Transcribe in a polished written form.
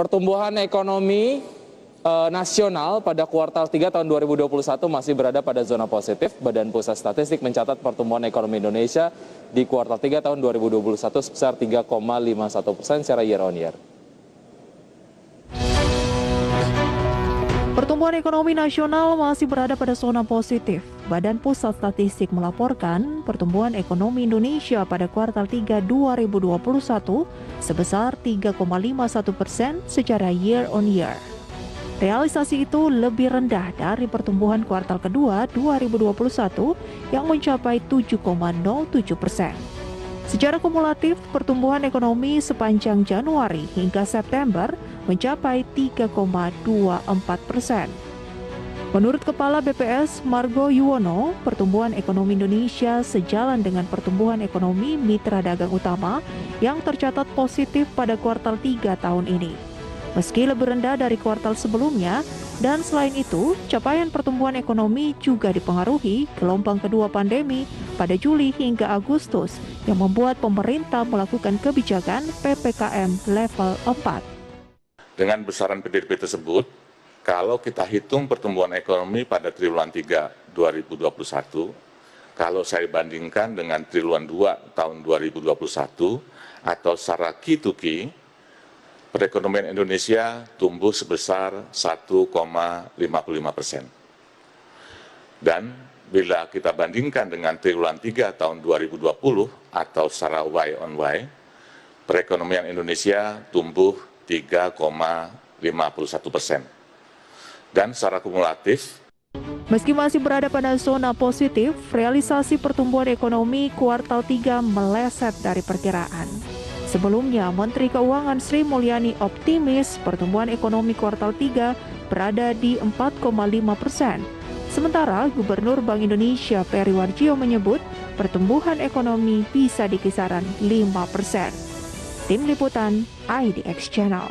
Pertumbuhan ekonomi nasional pada kuartal 3 tahun 2021 masih berada pada zona positif. Badan Pusat Statistik mencatat pertumbuhan ekonomi Indonesia di kuartal 3 tahun 2021 sebesar 3,51% secara year on year. Pertumbuhan ekonomi nasional masih berada pada zona positif. Badan Pusat Statistik melaporkan pertumbuhan ekonomi Indonesia pada kuartal 3 2021 sebesar 3,51% secara year on year. Realisasi itu lebih rendah dari pertumbuhan kuartal kedua 2021 yang mencapai 7,07%. Secara kumulatif, pertumbuhan ekonomi sepanjang Januari hingga September mencapai 3,24%. Menurut Kepala BPS Margo Yuwono, pertumbuhan ekonomi Indonesia sejalan dengan pertumbuhan ekonomi mitra dagang utama yang tercatat positif pada kuartal 3 tahun ini. Meski lebih rendah dari kuartal sebelumnya, dan selain itu, capaian pertumbuhan ekonomi juga dipengaruhi gelombang kedua pandemi pada Juli hingga Agustus yang membuat pemerintah melakukan kebijakan PPKM level 4. Dengan besaran PDB tersebut, kalau kita hitung pertumbuhan ekonomi pada triwulan 3 2021, kalau saya bandingkan dengan triwulan 2 tahun 2021 atau secara Q2Q, perekonomian Indonesia tumbuh sebesar 1,55%. Dan bila kita bandingkan dengan triwulan 3 tahun 2020 atau secara Y on Y, perekonomian Indonesia tumbuh 3,51%. Dan secara kumulatif, meski masih berada pada zona positif, realisasi pertumbuhan ekonomi kuartal 3 meleset dari perkiraan. Sebelumnya, Menteri Keuangan Sri Mulyani optimis pertumbuhan ekonomi kuartal 3 berada di 4,5%. Sementara Gubernur Bank Indonesia Peri Warjio menyebut pertumbuhan ekonomi bisa di kisaran 5%. Tim Liputan IDX Channel.